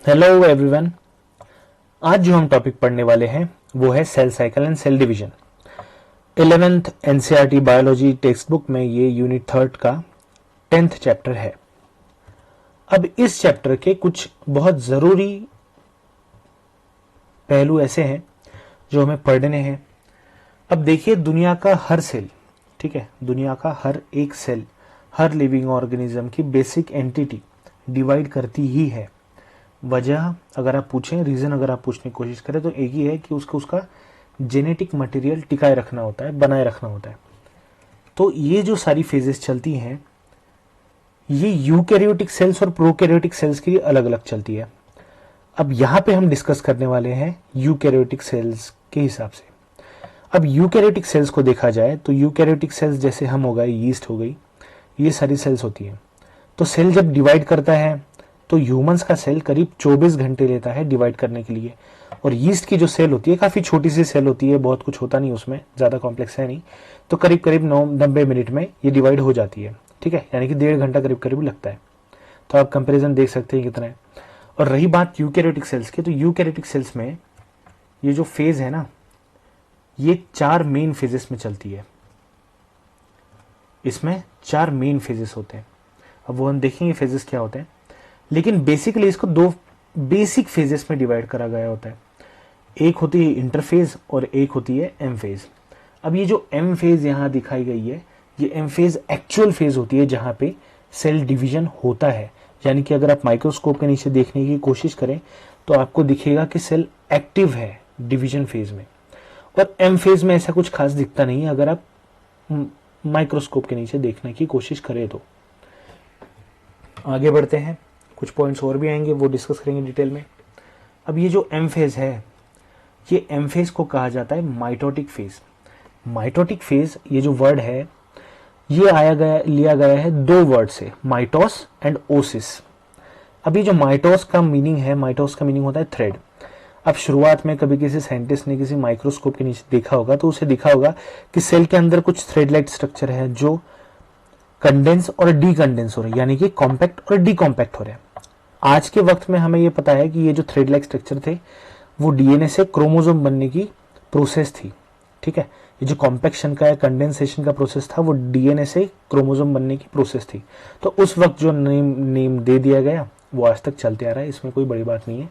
Hello everyone. आज जो हम टॉपिक पढ़ने वाले हैं वो है cell cycle and cell division. 11th NCERT biology textbook में ये यूनिट 3 का 10th चैप्टर है। अब इस चैप्टर के कुछ बहुत ज़रूरी पहलू ऐसे हैं जो हमें पढ़ने हैं। अब देखिए, दुनिया का हर सेल, ठीक है, दुनिया का हर एक सेल, हर लिविंग ऑर्गेनिज्म की बेसिक एंटिटी डिवाइड करती ही है। वजह अगर आप पूछें, रीज़न अगर आप पूछने की कोशिश करें तो एक ही है कि उसको उसका जेनेटिक मटेरियल टिकाए रखना होता है, बनाए रखना होता है। तो ये जो सारी फेजेस चलती हैं ये यूकैरियोटिक सेल्स और प्रोकैरियोटिक सेल्स के लिए अलग अलग चलती है। अब यहाँ पे हम डिस्कस करने वाले हैं यूकैरियोटिक सेल्स के हिसाब से। अब यूकैरियोटिक सेल्स को देखा जाए तो यूकैरियोटिक सेल्स जैसे हम हो गए, यीस्ट हो गई, ये सारी सेल्स होती हैं। तो सेल जब डिवाइड करता है तो ह्यूमंस का सेल करीब 24 घंटे लेता है डिवाइड करने के लिए। और यीस्ट की जो सेल होती है काफ़ी छोटी सी सेल होती है, बहुत कुछ होता नहीं उसमें, ज़्यादा कॉम्प्लेक्स है नहीं, तो करीब करीब 90 मिनट में ये डिवाइड हो जाती है, ठीक है, यानी कि 1.5 घंटा करीब करीब लगता है। तो आप कंपेरिजन देख सकते हैं कितना है। और रही बात यूकैरियोटिक सेल्स की, तो यूकैरियोटिक सेल्स में ये जो फेज है ना, ये 4 मेन फेजेस में चलती है। इसमें 4 मेन फेजेस होते हैं। अब वो हम देखेंगे फेजेस क्या होते हैं, लेकिन बेसिकली इसको 2 बेसिक फेजेस में डिवाइड करा गया होता है। एक होती है इंटरफेज और एक होती है एम फेज। अब ये जो एम फेज यहाँ दिखाई गई है, ये एम फेज एक्चुअल फेज होती है जहाँ पे सेल डिवीजन होता है। यानी कि अगर आप माइक्रोस्कोप के नीचे देखने की कोशिश करें तो आपको दिखेगा कि सेल एक्टिव है डिवीजन फेज में। और एम फेज में ऐसा कुछ खास दिखता नहीं है अगर आप माइक्रोस्कोप के नीचे देखने की कोशिश करें तो। आगे बढ़ते हैं, कुछ पॉइंट्स और भी आएंगे, वो डिस्कस करेंगे डिटेल में। अब ये जो एम फेज है, ये एम फेज को कहा जाता है माइटोटिक फेज। माइटोटिक फेज ये जो वर्ड है ये लिया गया है 2 वर्ड से, माइटोस एंड ओसिस। अब ये जो माइटोस का मीनिंग है, माइटोस का मीनिंग होता है थ्रेड। अब शुरुआत में कभी किसी साइंटिस्ट ने किसी माइक्रोस्कोप के नीचे देखा होगा तो उसे दिखा होगा कि सेल के अंदर कुछ थ्रेड लाइक स्ट्रक्चर है जो कंडेंस और डीकंडेंस हो रहे हैं, यानी कि कॉम्पैक्ट और डीकॉम्पैक्ट हो रहे हैं। आज के वक्त में हमें यह पता है कि ये जो थ्रेड लाइक स्ट्रक्चर थे वो डीएनए से क्रोमोसोम बनने की प्रोसेस थी, ठीक है। ये जो कॉम्पैक्शन का या कंडेंसेशन का प्रोसेस था वो डीएनए से क्रोमोसोम बनने की प्रोसेस थी। तो उस वक्त जो नेम दे दिया गया वो आज तक चलते आ रहा है, इसमें कोई बड़ी बात नहीं है।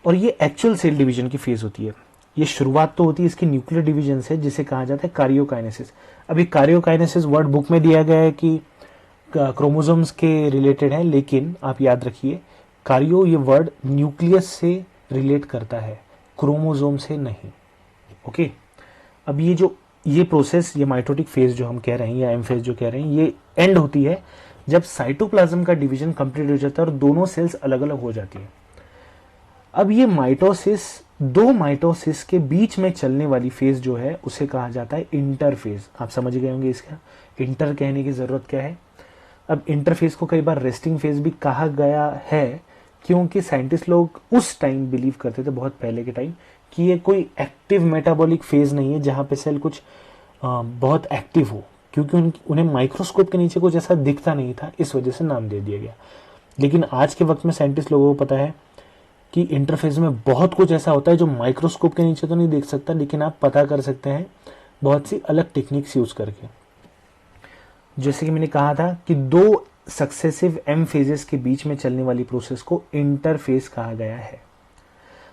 और ये एक्चुअल सेल डिवीजन की फेज होती है। ये शुरुआत तो होती है इसकी न्यूक्लियर डिवीजन से, जिसे कहा जाता है कार्योकाइनेसिस। अभी कार्योकाइनेसिस वर्ड बुक में दिया गया है कि क्रोमोसोम्स के रिलेटेड है, लेकिन आप याद रखिए कार्यो ये वर्ड न्यूक्लियस से रिलेट करता है, क्रोमोसोम से नहीं। ओके, अब ये प्रोसेस, ये माइटोटिक फेज जो हम कह रहे हैं या एम फेज जो कह रहे हैं, ये एंड होती है जब साइटोप्लाज्म का डिवीजन कंप्लीट हो जाता है और दोनों सेल्स अलग अलग हो जाती है। अब ये माइटोसिस, 2 माइटोसिस के बीच में चलने वाली फेज जो है उसे कहा जाता है इंटरफेज। आप समझ गए होंगे इसका इंटर कहने की जरूरत क्या है। अब इंटरफेज को कई बार रेस्टिंग फेज भी कहा गया है, क्योंकि साइंटिस्ट लोग उस टाइम बिलीव करते थे, बहुत पहले के टाइम, कि ये कोई एक्टिव मेटाबॉलिक फेज नहीं है जहां पे सेल कुछ बहुत एक्टिव हो, क्योंकि उन्हें माइक्रोस्कोप के नीचे कुछ ऐसा दिखता नहीं था, इस वजह से नाम दे दिया गया। लेकिन आज के वक्त में साइंटिस्ट लोगों को पता है कि इंटरफेज में बहुत कुछ ऐसा होता है जो माइक्रोस्कोप के नीचे तो नहीं देख सकता, लेकिन आप पता कर सकते हैं बहुत सी अलग टेक्निक्स यूज करके। जैसे कि मैंने कहा था कि 2 सक्सेसिव एम फेजेस के बीच में चलने वाली प्रोसेस को इंटरफेज कहा गया है।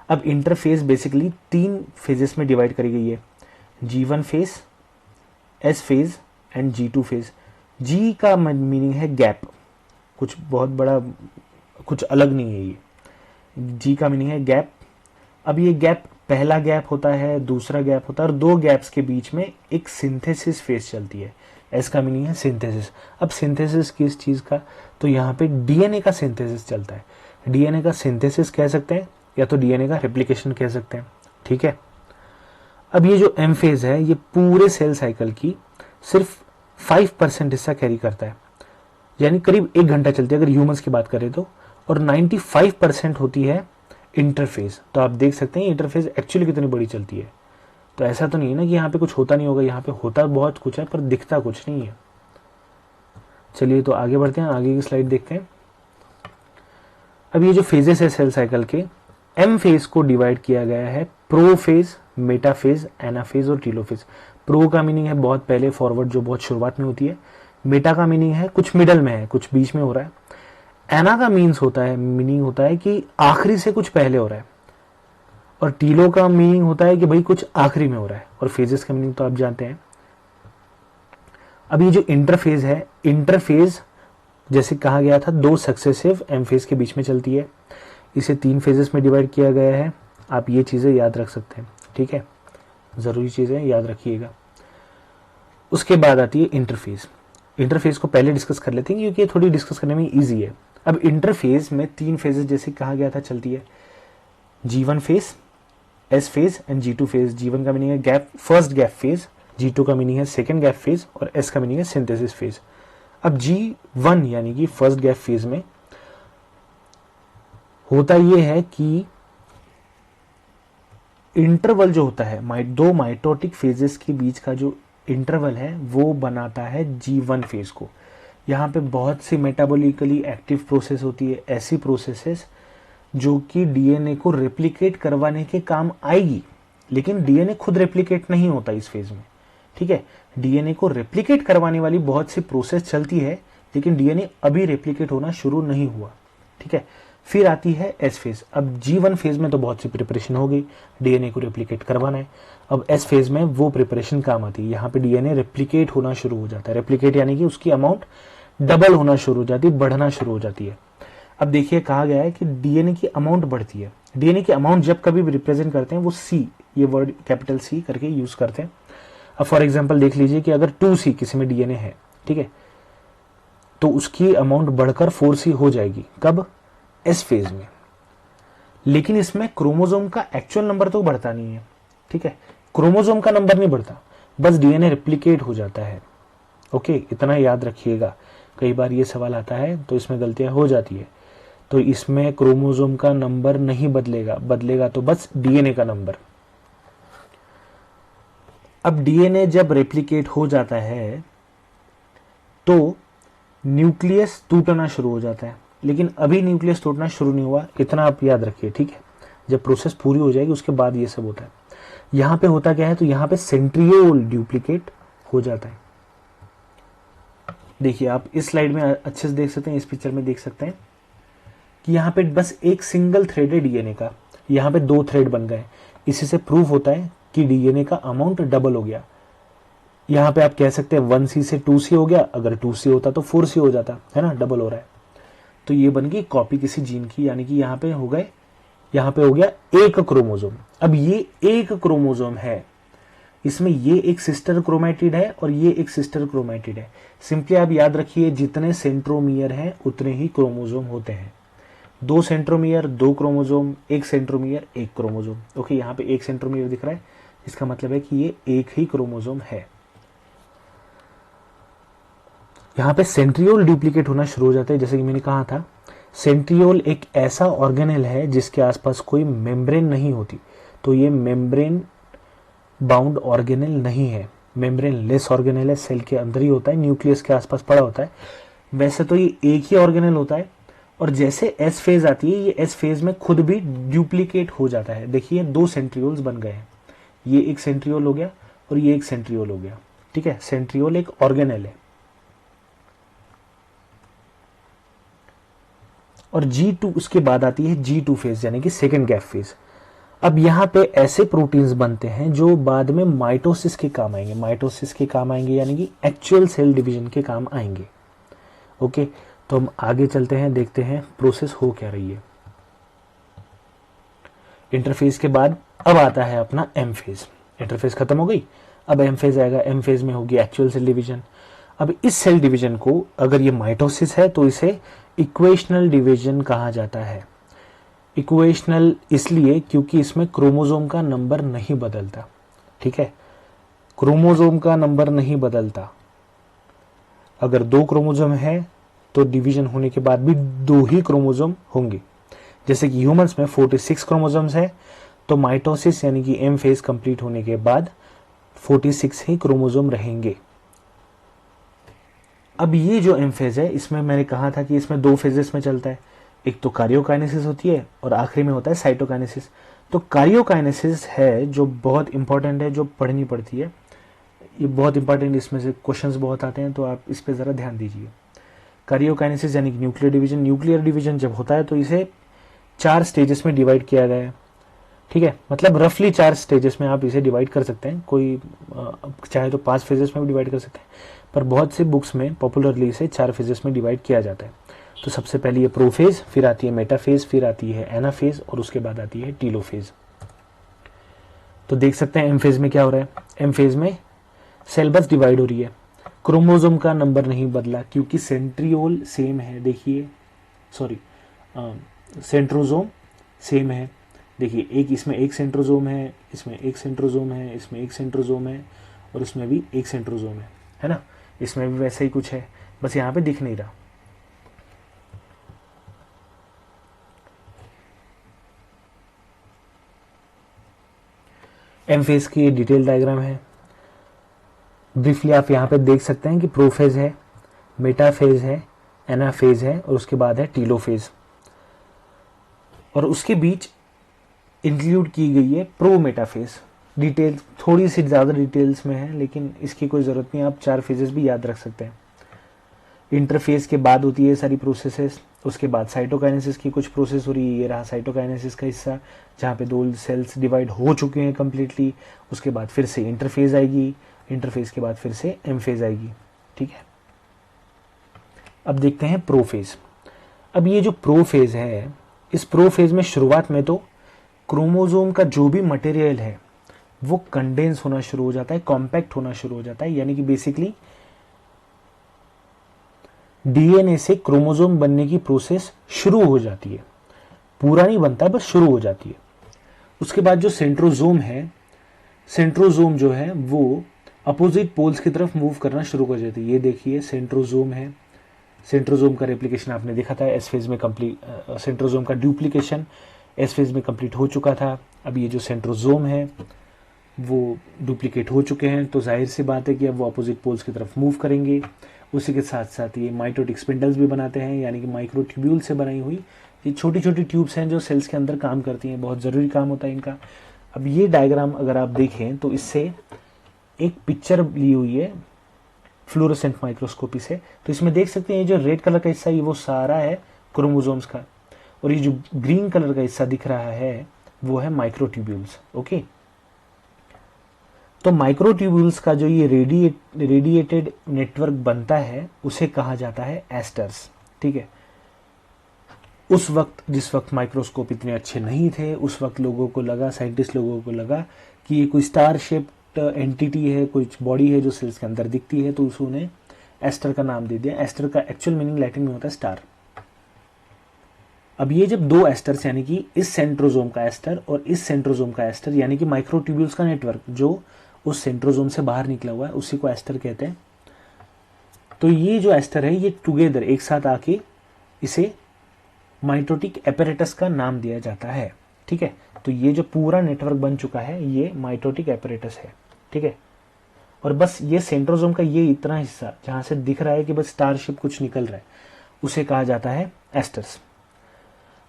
अब इंटरफेज बेसिकली 3 फेजेस में डिवाइड करी गई है, G1 phase, S phase and G2 phase. G का मीनिंग है गैप, कुछ बहुत बड़ा, कुछ अलग नहीं है ये। G का मीनिंग है गैप। अब ये गैप, पहला गैप होता है, दूसरा गैप होता है, और 2 गैप्स के बीच में एक सिंथेसिस फेज चलती है। एस का मीनिंग है सिंथेसिस। अब सिंथेसिस किस चीज़ का, तो यहाँ पे डीएनए का सिंथेसिस चलता है। डीएनए का सिंथेसिस कह सकते हैं या तो डीएनए का रेप्लिकेशन कह सकते हैं, ठीक है। अब ये जो एम फेज है ये पूरे सेल साइकिल की सिर्फ 5% हिस्सा कैरी करता है, यानी करीब 1 घंटा चलती है अगर ह्यूमंस की बात करें तो। और 95% होती है इंटरफेज। तो आप देख सकते हैं इंटरफेज एक्चुअली कितनी बड़ी चलती है। तो ऐसा तो नहीं है ना कि यहाँ पे कुछ होता नहीं होगा, यहाँ पे होता बहुत कुछ है पर दिखता कुछ नहीं है। चलिए तो आगे बढ़ते हैं, आगे की स्लाइड देखते हैं। अब ये जो फेजेस है सेल साइकिल के, एम फेज को डिवाइड किया गया है प्रोफेज, मेटाफेज, एनाफेज और टीलोफेज। प्रो का मीनिंग है बहुत पहले, फॉरवर्ड, जो बहुत शुरुआत में होती है। मेटा का मीनिंग है कुछ मिडल में है, कुछ बीच में हो रहा है। एना का मीनिंग होता है कि आखिरी से कुछ पहले हो रहा है। और टीलो का मीनिंग होता है कि भाई कुछ आखिरी में हो रहा है। और फेजेस का मीनिंग तो आप जानते हैं। अब ये जो इंटरफेज है, इंटरफेज जैसे कहा गया था दो सक्सेसिव एम फेज के बीच में चलती है। इसे 3 फेजेस में डिवाइड किया गया है। आप ये चीजें याद रख सकते हैं, ठीक है, जरूरी चीजें याद रखिएगा। उसके बाद आती है इंटरफेज। इंटरफेज को पहले डिस्कस कर लेते हैं क्योंकि ये थोड़ी डिस्कस करने में इजी है। अब इंटरफेज में 3 फेजेस जैसे कहा गया था चलती है, G1 phase, S phase and G2 phase. G1 का मीनिंग है gap, first gap phase, G2 का मीनिंग है सेकेंड गैप फेज और S का मीनिंग है सिंथेसिस फेज। अब G1 यानी कि फर्स्ट गैप फेज में होता यह है कि इंटरवल जो होता है, दो माइटोटिक फेजेस के बीच का जो इंटरवल है वो बनाता है G1 फेज को। यहाँ पे बहुत सी मेटाबॉलिकली एक्टिव प्रोसेस होती है, ऐसी प्रोसेसेस जो कि डीएनए को रेप्लिकेट करवाने के काम आएगी, लेकिन डीएनए खुद रेप्लिकेट नहीं होता इस फेज में, ठीक है। डीएनए को रेप्लिकेट करवाने वाली बहुत सी प्रोसेस चलती है, लेकिन डीएनए अभी रेप्लिकेट होना शुरू नहीं हुआ, ठीक है। फिर आती है एस फेज। अब G1 फेज में तो बहुत सी प्रिपरेशन हो गई, डीएनए को रेप्लिकेट करवाना है। अब एस फेज में वो प्रिपरेशन काम आती है। यहाँ पे डीएनए रेप्लिकेट होना शुरू हो जाता है। रेप्लिकेट यानी कि उसकी अमाउंट डबल होना शुरू हो जाती है, बढ़ना शुरू हो जाती है। अब देखिए कहा गया है कि डीएनए की अमाउंट बढ़ती है। डीएनए की अमाउंट जब कभी भी रिप्रेजेंट करते हैं वो सी, ये वर्ड कैपिटल सी करके यूज करते हैं। अब फॉर एग्जांपल देख लीजिए कि अगर 2C किसी में डीएनए है, ठीक है, तो उसकी अमाउंट बढ़कर 4C हो जाएगी। कब? एस फेज में। लेकिन इसमें क्रोमोसोम का एक्चुअल नंबर तो बढ़ता नहीं है, ठीक है, क्रोमोसोम का नंबर नहीं बढ़ता, बस डीएनए रेप्लिकेट हो जाता है। ओके, इतना याद रखिएगा। कई बार ये सवाल आता है तो इसमें गलतियां हो जाती है। तो इसमें क्रोमोसोम का नंबर नहीं बदलेगा, बदलेगा तो बस डीएनए का नंबर। अब डीएनए जब रेप्लिकेट हो जाता है तो न्यूक्लियस टूटना शुरू हो जाता है, लेकिन अभी न्यूक्लियस टूटना शुरू नहीं हुआ, इतना आप याद रखिए, ठीक है। जब प्रोसेस पूरी हो जाएगी उसके बाद ये सब होता है। यहां पे होता क्या है, तो यहां पे सेंट्रियोल डुप्लीकेट हो जाता है। देखिए आप इस स्लाइड में अच्छे से देख सकते हैं, इस पिक्चर में देख सकते हैं कि यहाँ पे बस एक सिंगल थ्रेड है डीएनए का, यहाँ पे 2 थ्रेड बन गए। इसी से प्रूव होता है कि डीएनए का अमाउंट डबल हो गया। यहाँ पे आप कह सकते हैं 1C से 2C हो गया, अगर 2C होता तो 4C हो जाता है ना, डबल हो रहा है। तो ये बन गई कॉपी किसी जीन की, यानी कि यहाँ पे हो गए, यहाँ पे हो गया एक क्रोमोसोम। अब ये एक क्रोमोसोम है, इसमें ये एक सिस्टर क्रोमैटिड है और ये एक सिस्टर क्रोमैटिड है। सिंपली आप याद रखिए जितने सेंट्रोमियर हैं उतने ही क्रोमोसोम होते हैं। 2 centromere 2 chromosome, 1 centromere 1 chromosome. Okay, यहाँ पे 1 सेंट्रोमियर दिख रहा है, इसका मतलब है कि ये एक ही क्रोमोसोम है। यहाँ पे सेंट्रियोल डुप्लीकेट होना शुरू हो जाता है। जैसे कि मैंने कहा था, सेंट्रियोल एक ऐसा ऑर्गेनेल है जिसके आसपास कोई मेम्ब्रेन नहीं होती, तो ये मेम्ब्रेन बाउंड ऑर्गेनेल नहीं है, मेम्ब्रेन लेस ऑर्गेनेल है, सेल के अंदर ही होता है, न्यूक्लियस के आसपास पड़ा होता है। वैसे तो ये एक ही ऑर्गेनेल होता है, और जैसे एस फेज आती है, ये एस फेज में खुद भी डुप्लीकेट हो जाता है। देखिए 2 सेंट्रियोल्स बन गए हैं, ये एक सेंट्रियोल हो गया और ये एक सेंट्रियोल हो गया, ठीक है। सेंट्रियोल एक ऑर्गेनेल है। और G2 उसके बाद आती है G2 फेज, यानी कि सेकेंड गैप फेज। अब यहाँ पे ऐसे प्रोटीन्स बनते हैं जो बाद में माइटोसिस के काम आएंगे, माइटोसिस के काम आएंगे यानी कि एक्चुअल सेल डिवीजन के काम आएंगे। ओके, तो हम आगे चलते हैं, देखते हैं प्रोसेस हो क्या रही है। इंटरफेज के बाद अब आता है अपना एम फेज। इंटरफेज खत्म हो गई, अब एम फेज आएगा। एम फेज में होगी एक्चुअल सेल डिवीजन। अब इस सेल डिवीजन को, अगर ये माइटोसिस है तो इसे इक्वेशनल डिवीजन कहा जाता है। इक्वेशनल इसलिए क्योंकि इसमें क्रोमोसोम का नंबर नहीं बदलता, ठीक है, क्रोमोसोम का नंबर नहीं बदलता। अगर 2 क्रोमोसोम है तो डिवीजन होने के बाद भी 2 ही क्रोमोसोम होंगे। जैसे कि ह्यूमंस में 46 क्रोमोसोम्स है, तो माइटोसिस यानी कि एम फेज कंप्लीट होने के बाद 46 ही क्रोमोसोम रहेंगे। अब ये जो एम फेज है, इसमें मैंने कहा था कि इसमें 2 फेजेस में चलता है। एक तो कार्योकाइनेसिस होती है और आखिरी में होता है साइटोकाइनेसिस। तो कार्योकाइनेसिस है जो बहुत इंपॉर्टेंट है, जो पढ़नी पड़ती है, ये बहुत इंपॉर्टेंट, इसमें से क्वेश्चंस बहुत आते हैं, तो आप इस पर ज़रा ध्यान दीजिए। कार्योकाइनेसिस यानी कि न्यूक्लियर डिवीजन। न्यूक्लियर डिवीजन जब होता है तो इसे 4 स्टेजेस में डिवाइड किया गया है, ठीक है, मतलब रफली 4 स्टेजेस में आप इसे डिवाइड कर सकते हैं। कोई चाहे तो 5 फेजेस में भी डिवाइड कर सकते हैं, पर बहुत से बुक्स में पॉपुलरली इसे 4 फेजेस में डिवाइड किया जाता है। तो सबसे पहले ये प्रोफेज, फिर आती है मेटाफेज, फिर आती है एनाफेज और उसके बाद आती है टीलोफेज। तो देख सकते हैं एम फेज में क्या हो रहा है। एम फेज में सेल बस डिवाइड हो रही है, क्रोमोसोम का नंबर नहीं बदला क्योंकि सेंट्रियोल सेम है। देखिए सॉरी, सेंट्रोजोम सेम है। देखिए एक इसमें एक सेंट्रोजोम है, इसमें एक सेंट्रोजोम है, इसमें एक सेंट्रोजोम है और इसमें भी एक सेंट्रोजोम है ना। इसमें भी वैसा ही कुछ है, बस यहाँ पे दिख नहीं रहा। एम फेज की डिटेल डायग्राम है। ब्रीफली आप यहाँ पे देख सकते हैं कि प्रोफेज है, मेटाफेज है, एनाफेज है और उसके बाद है टीलोफेज, और उसके बीच इंक्लूड की गई है प्रोमेटाफेज। डिटेल थोड़ी सी ज़्यादा डिटेल्स में है, लेकिन इसकी कोई ज़रूरत नहीं, आप 4 फेजेस भी याद रख सकते हैं। इंटरफेज के बाद होती है सारी प्रोसेसेस, उसके बाद साइटोकाइनेसिस की कुछ प्रोसेस हो रही है। ये रहा साइटोकाइनेसिस का हिस्सा, जहाँ पे 2 सेल्स डिवाइड हो चुके हैं कम्प्लीटली। उसके बाद फिर से इंटरफेज आएगी, इंटरफेज के बाद फिर से एम फेज आएगी, ठीक है। अब देखते हैं प्रोफेज। अब ये जो प्रोफेज है, इस प्रोफेज में शुरुआत में तो क्रोमोसोम का जो भी मटेरियल है वो कंडेंस होना शुरू हो जाता है, कॉम्पैक्ट होना शुरू हो जाता है, यानी कि बेसिकली डीएनए से क्रोमोसोम बनने की प्रोसेस शुरू हो जाती है। पूरा नहीं बनता, बस शुरू हो जाती है। उसके बाद जो सेंट्रोजोम है, सेंट्रोजोम जो है वो अपोजिट पोल्स की तरफ मूव करना शुरू कर जाती है। ये देखिए सेंट्रोजोम है, सेंट्रोजोम का रेप्लिकेशन आपने देखा था एस फेज में कंप्लीट, सेंट्रोजोम का डुप्लीकेशन एस फेज में कंप्लीट हो चुका था। अब ये जो सेंट्रोजोम है वो डुप्लीकेट हो चुके हैं, तो जाहिर सी बात है कि अब वो अपोजिट पोल्स की तरफ मूव करेंगे। उसी के साथ साथ ये माइटोटिक स्पिंडल्स भी बनाते हैं, यानी कि माइक्रोट्यूब्यूल से बनाई हुई ये छोटी छोटी ट्यूब्स हैं जो सेल्स के अंदर काम करती हैं, बहुत ज़रूरी काम होता है इनका। अब ये डायग्राम अगर आप देखें तो इससे एक पिक्चर ली हुई है फ्लोरोसेंट माइक्रोस्कोपी से, तो इसमें देख सकते हैं ये जो रेड कलर का हिस्सा है वो सारा है क्रोमोसोम्स का, और ये जो ग्रीन कलर का हिस्सा दिख रहा है वो है माइक्रोट्यूब्यूल्स। ओके, तो माइक्रोट्यूब्यूल्स का जो ये रेडिएटेड नेटवर्क बनता है उसे कहा जाता है एस्टर्स, ठीक है। उस वक्त, जिस वक्त माइक्रोस्कोप इतने अच्छे नहीं थे, उस वक्त लोगों को लगा, साइंटिस्ट लोगों को लगा कि ये कोई स्टार शेप्ड एंटिटी है, कोई बॉडी है जो सेल्स के अंदर दिखती है, तो उसने एस्टर का नाम दे दिया। एस्टर का एक्चुअल मीनिंग लैटिन में होता है स्टार। अब ये जब 2 एस्टर्स, यानी कि इस सेंट्रोजोम का एस्टर और इस सेंट्रोजोम का एस्टर, यानी कि माइक्रोट्यूब्यूल्स का नेटवर्क जो उस सेंट्रोजोम से बाहर निकला हुआ है, उसी को एस्टर कहते हैं। तो ये जो एस्टर है ये टुगेदर एक साथ आके इसे माइटोटिक एपरेटस का नाम दिया जाता है, ठीक है। तो ये जो पूरा नेटवर्क बन चुका है ये माइटोटिक एपरेटस है, ठीक है। और बस ये सेंट्रोजोम का ये इतना हिस्सा जहां से दिख रहा है कि बस स्टारशिप कुछ निकल रहा है, उसे कहा जाता है एस्टर्स।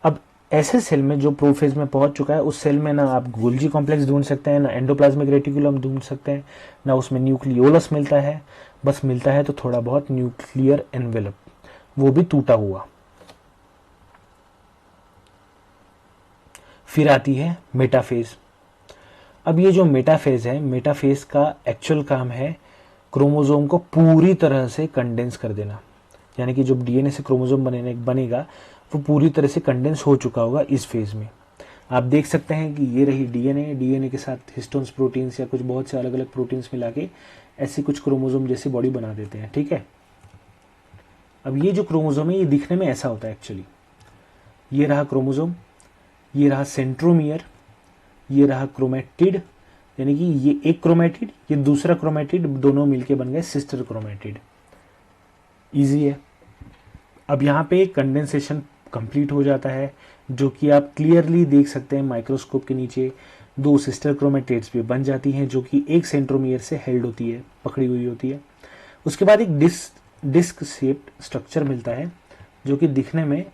अब ऐसे सेल में जो प्रोफेज में पहुंच चुका है, उस सेल में ना आप गोल्जी कॉम्प्लेक्स ढूंढ सकते हैं, ना एंडोप्लाज्मिक रेटिकुलम ढूंढ सकते हैं, ना उसमें न्यूक्लियोलस मिलता है, बस मिलता है तो थोड़ा बहुत न्यूक्लियर एनवेलप, वो भी टूटा हुआ। फिर आती है मेटाफेज। अब ये जो मेटाफेज है, मेटाफेज का एक्चुअल काम है क्रोमोसोम को पूरी तरह से कंडेंस कर देना, यानी कि जब डीएनए से क्रोमोसोम बनेगा वो पूरी तरह से कंडेंस हो चुका होगा इस फेज में। आप देख सकते हैं कि ये रही डीएनए, डीएनए के साथ हिस्टोन्स प्रोटीन्स या कुछ बहुत से अलग अलग प्रोटीन्स मिला के ऐसी कुछ क्रोमोसोम जैसी बॉडी बना देते हैं, ठीक है। अब ये जो क्रोमोसोम है ये दिखने में ऐसा होता है एक्चुअली। ये रहा क्रोमोसोम, ये रहा सेंट्रोमियर, ये रहा क्रोमेटिड, यानी कि ये एक क्रोमेटिड, ये दूसरा क्रोमेटिड, दोनों मिलके बन गए सिस्टर क्रोमेटिड। इजी है। अब यहाँ पे कंडेंसेशन कंप्लीट हो जाता है, जो कि आप क्लियरली देख सकते हैं माइक्रोस्कोप के नीचे 2 सिस्टर क्रोमेटिड्स भी बन जाती हैं, जो कि एक सेंट्रोमियर से हेल्ड होती है, पकड़ी हुई होती है। उसके बाद एक डिस्क शेप्ड स्ट्रक्चर मिलता है जो कि दिखने में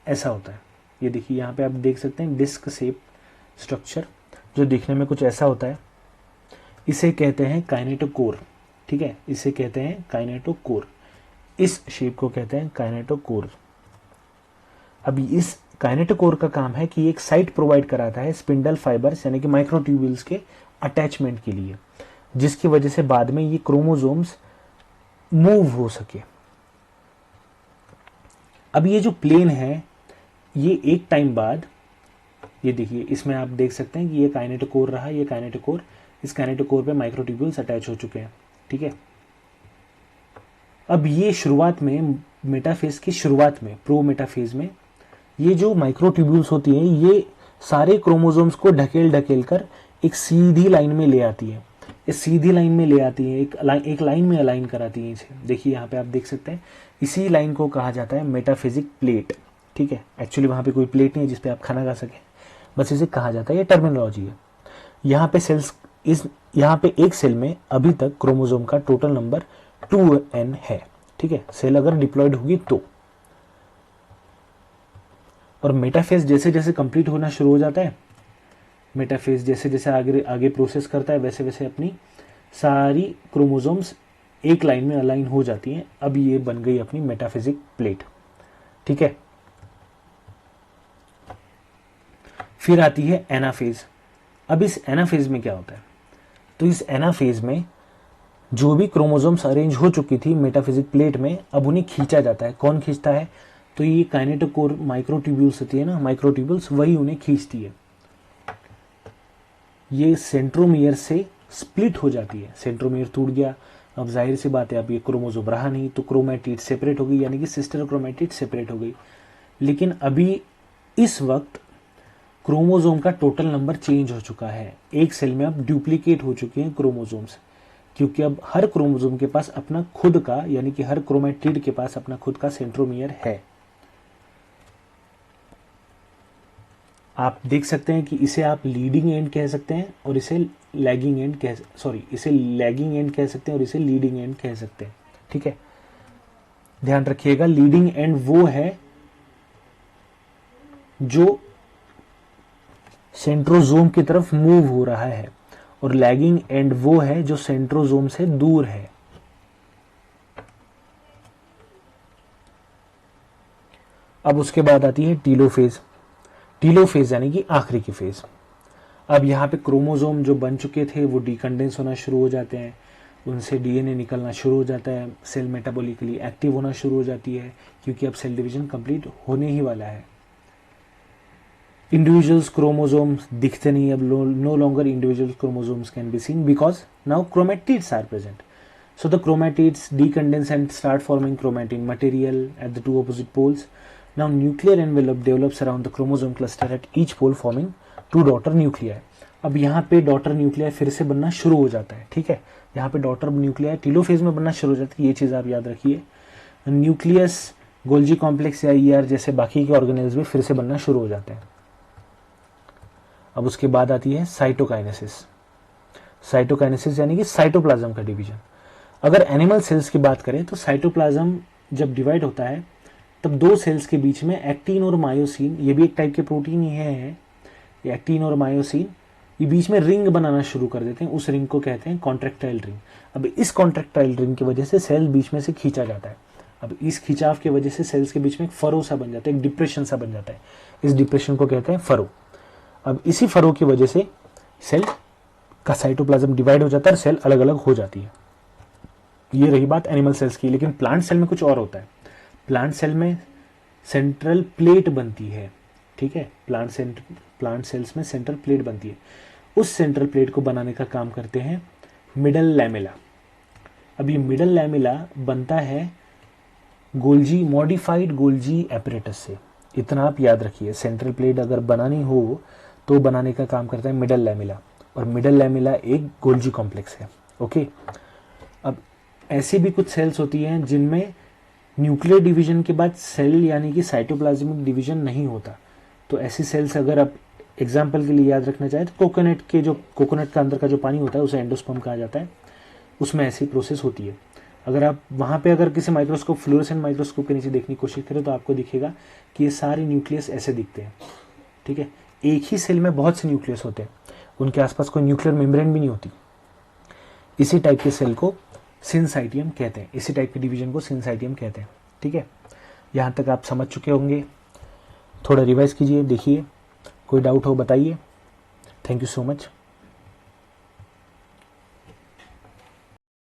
ऐसा होता है। ये देखिए यहाँ पे आप देख सकते हैं डिस्क शेप स्ट्रक्चर जो दिखने में कुछ ऐसा होता है, इसे कहते हैं काइनेटोकोर। ठीक है, इसे कहते हैं काइनेटोकोर, इस शेप को कहते हैं काइनेटोकोर। अब इस काइनेटोकोर का काम है कि एक साइट प्रोवाइड कराता है स्पिंडल फाइबर्स यानी कि माइक्रोट्यूब्यूल्स के अटैचमेंट के लिए, जिसकी वजह से बाद में ये क्रोमोसोम्स मूव हो सके। अब ये जो प्लेन है ये एक टाइम बाद, ये देखिए इसमें आप देख सकते हैं कि ये काइनेटोकोर रहा, ये काइनेटोकोर, इस काइनेटोकोर पे माइक्रोट्यूब्यूल्स अटैच हो चुके हैं। ठीक है, अब ये शुरुआत में मेटाफेज की शुरुआत में, प्रो मेटाफेज में, ये जो माइक्रोट्यूब्यूल्स होती हैं ये सारे क्रोमोसोम्स को ढकेल ढकेल कर एक सीधी लाइन में ले आती है। इस सीधी लाइन में ले आती है, एक लाइन में अलाइन कराती है इसे। देखिए यहाँ पे आप देख सकते हैं, इसी लाइन को कहा जाता है मेटाफिजिक प्लेट। ठीक है, एक्चुअली वहाँ पे कोई प्लेट नहीं है जिसपे आप खाना खा सकें, बस इसे कहा जाता है, ये टर्मिनोलॉजी है। यहाँ पे सेल्स, यहाँ पे एक सेल में अभी तक क्रोमोसोम का टोटल नंबर 2n है। ठीक है, सेल अगर डिप्लॉयड होगी तो। और मेटाफेज जैसे जैसे कंप्लीट होना शुरू हो जाता है, मेटाफेज जैसे जैसे आगे आगे प्रोसेस करता है, वैसे वैसे अपनी सारी क्रोमोसोम्स एक लाइन में अलाइन हो जाती हैं। अब ये बन गई अपनी मेटाफिजिक प्लेट। ठीक है, फिर आती है एनाफेज। अब इस एनाफेज में क्या होता है, तो इस एनाफेज में जो भी क्रोमोसोम्स अरेंज हो चुकी थी मेटाफिजिक प्लेट में, अब उन्हें खींचा जाता है। कौन खींचता है, तो ये काइनेटोकोर माइक्रोट्यूब्यूल्स होती है ना, माइक्रोट्यूब्यूल्स, वही उन्हें खींचती है। ये सेंट्रोमियर से स्प्लिट हो जाती है, सेंट्रोमियर टूट गया, अब जाहिर सी बात है अब ये क्रोमोसोम रहा नहीं, तो क्रोमैटिड सेपरेट हो गई, यानी कि सिस्टर क्रोमैटिड सेपरेट हो गई। लेकिन अभी इस वक्त क्रोमोसोम का टोटल नंबर चेंज हो चुका है, एक सेल में अब डुप्लीकेट हो चुके हैं क्रोमोसोम्स, क्योंकि अब हर क्रोमोसोम के पास अपना खुद का, यानी कि हर क्रोमैटिड के पास अपना खुद का सेंट्रोमियर है। आप देख सकते हैं कि इसे आप लीडिंग एंड कह सकते हैं और इसे लैगिंग एंड इसे लैगिंग एंड कह सकते हैं और इसे लीडिंग एंड कह सकते हैं। ठीक है, ध्यान रखिएगा, लीडिंग एंड वो है जो सेंट्रोजोम की तरफ मूव हो रहा है और लैगिंग एंड वो है जो सेंट्रोजोम से दूर है। अब उसके बाद आती है टीलोफेज। टीलोफेज यानी कि आखिरी की फेज। अब यहाँ पे क्रोमोसोम जो बन चुके थे वो डिकंडेंस होना शुरू हो जाते हैं, उनसे डीएनए निकलना शुरू हो जाता है, सेल मेटाबॉलिकली एक्टिव होना शुरू हो जाती है, क्योंकि अब सेल डिवीजन कंप्लीट होने ही वाला है। इंडिविजुअल्स क्रोमोसोम्स दिखते नहीं, अब no longer individual chromosomes can be seen because now chromatids are present. So the chromatids decondense and start forming chromatin material at the two opposite poles. Now nuclear envelope develops around the chromosome cluster at each pole forming two daughter nuclei. अब यहाँ पे daughter nuclei फिर से बनना शुरू हो जाता है. ठीक है, यहाँ पे डॉटर न्यूक्लियाई टीलोफेज में बनना शुरू हो जाती है. ये चीज़ आप याद रखिए. न्यूक्लियस गोल्जी कॉम्प्लेक्स या ईआर जैसे बाकी के ऑर्गेनेल्स भी फिर से बनना शुरू हो जाते हैं. अब उसके बाद आती है साइटोकाइनेसिस. साइटोकाइनेसिस यानी कि साइटोप्लाज्म का डिवीजन. अगर एनिमल सेल्स की बात करें तो साइटोप्लाज्म जब डिवाइड होता है तब दो सेल्स के बीच में एक्टिन और मायोसिन, ये भी एक टाइप के प्रोटीन ही है, ये एक्टिन और मायोसिन, ये बीच में रिंग बनाना शुरू कर देते हैं. उस रिंग को कहते हैं कॉन्ट्रैक्टाइल रिंग. अब इस कॉन्ट्रैक्टाइल रिंग की वजह से सेल बीच में से खींचा जाता है. अब इस खिंचाव की वजह से सेल्स के बीच में एक फरो सा बन जाता है, एक डिप्रेशन सा बन जाता है. इस डिप्रेशन को कहते हैं फरो. अब इसी फरो की वजह से सेल का साइटोप्लाज्म डिवाइड हो जाता है और सेल अलग अलग हो जाती है. ये रही बात एनिमल सेल्स की. लेकिन प्लांट सेल में कुछ और होता है. प्लांट सेल में सेंट्रल प्लेट बनती है. ठीक है, प्लांट सेल्स में सेंट्रल प्लेट बनती है. उस सेंट्रल प्लेट को बनाने का काम करते हैं मिडल लैमेला. अब ये मिडल लैमेला बनता है गोल्जी, मॉडिफाइड गोल्जी एपरेटस से. इतना आप याद रखिए. सेंट्रल प्लेट अगर बनानी हो तो बनाने का काम करता है मिडल लैमेला, और मिडल लैमेला एक गोल्जी कॉम्प्लेक्स है. ओके, अब ऐसी भी कुछ सेल्स होती हैं जिनमें न्यूक्लियर डिवीजन के बाद सेल यानी कि साइटोप्लाज्मिक डिवीजन नहीं होता. तो ऐसी सेल्स अगर आप एग्जाम्पल के लिए याद रखना चाहें तो कोकोनट का अंदर का जो पानी होता है उसे एंडोस्पर्म कहा जाता है. उसमें ऐसी प्रोसेस होती है. अगर आप वहाँ पे अगर किसी माइक्रोस्कोप, फ्लोरेसेंट माइक्रोस्कोप के नीचे देखने की कोशिश करें तो आपको दिखेगा कि ये सारे न्यूक्लियस ऐसे दिखते हैं, ठीक है। एक ही सेल में बहुत से न्यूक्लियस होते हैं, उनके आसपास कोई न्यूक्लियर मेम्ब्रेन भी नहीं होती। इसी टाइप के सेल को सिनसाइटियम कहते हैं, इसी टाइप के डिवीजन को सिनसाइटियम कहते हैं, ठीक है। यहाँ तक आप समझ चुके होंगे, थोड़ा रिवाइज कीजिए, देखिए, कोई डाउट हो बताइए। Thank you so much.